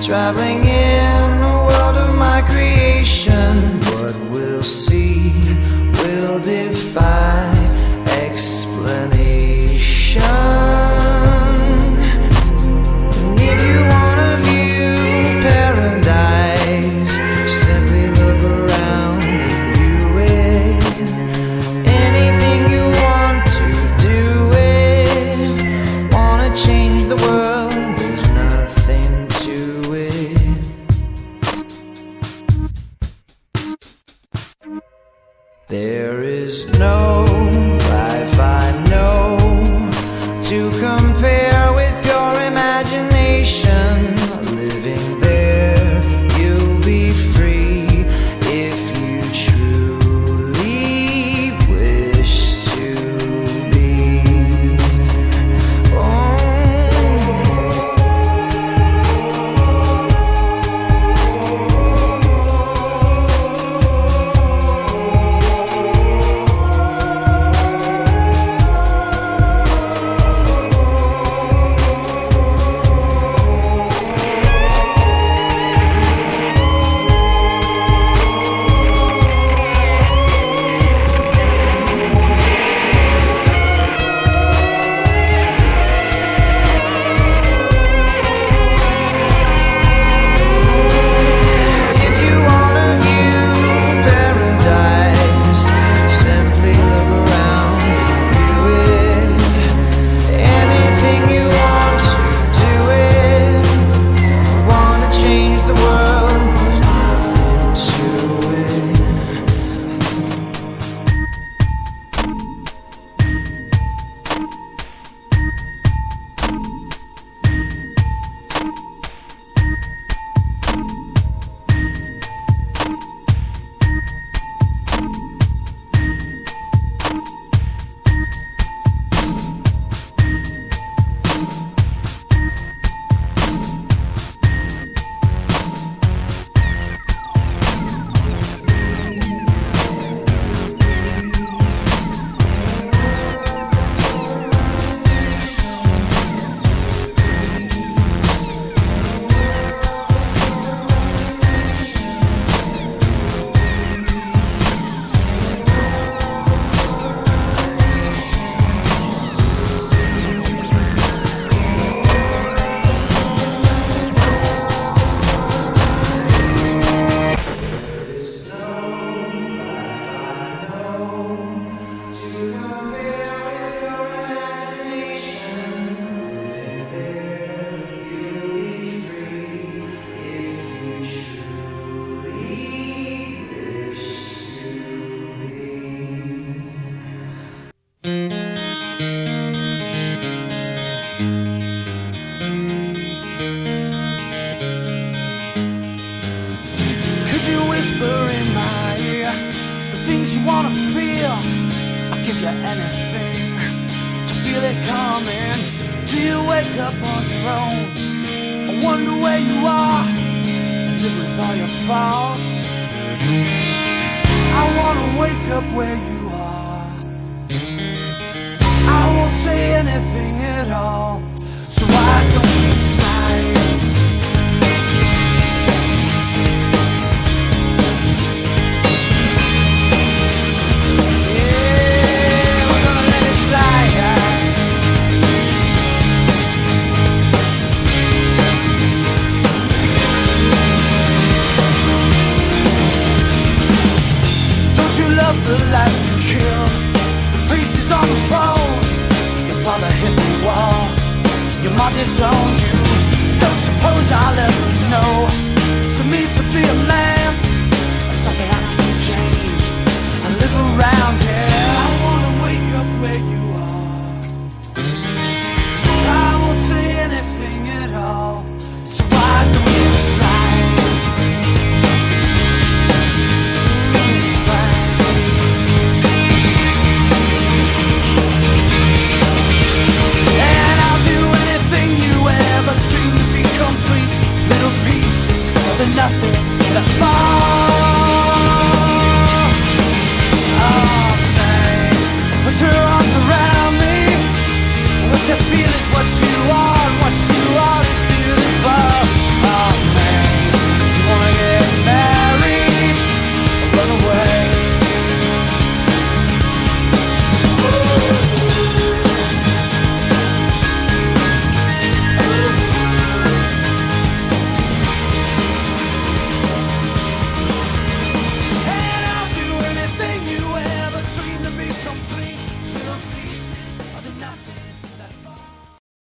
traveling in the world of my creation. What we'll see will defy explanation. And if you wanna view paradise, simply look around and view it. Anything you want to do it. Wanna change the world, there's nothing to it. There is no life I know to compare with pure imagination. Living there, you'll be free if you truly wish to be. In my ear, the things you wanna feel, I'll give you anything to feel it coming. Do you wake up on your own? I wonder where you are and live with all your faults. I wanna wake up where you are. I won't say anything at all, so why don't you smile? The life you killed, the priest is on the phone. Your father hit the wall, your mom disowned you. Don't suppose I'll ever know so it means to be a man, or something I can change and live around here. I wanna wake up where you are. I won't say anything at all, so why don't you slide? Complete little pieces of nothing that fall.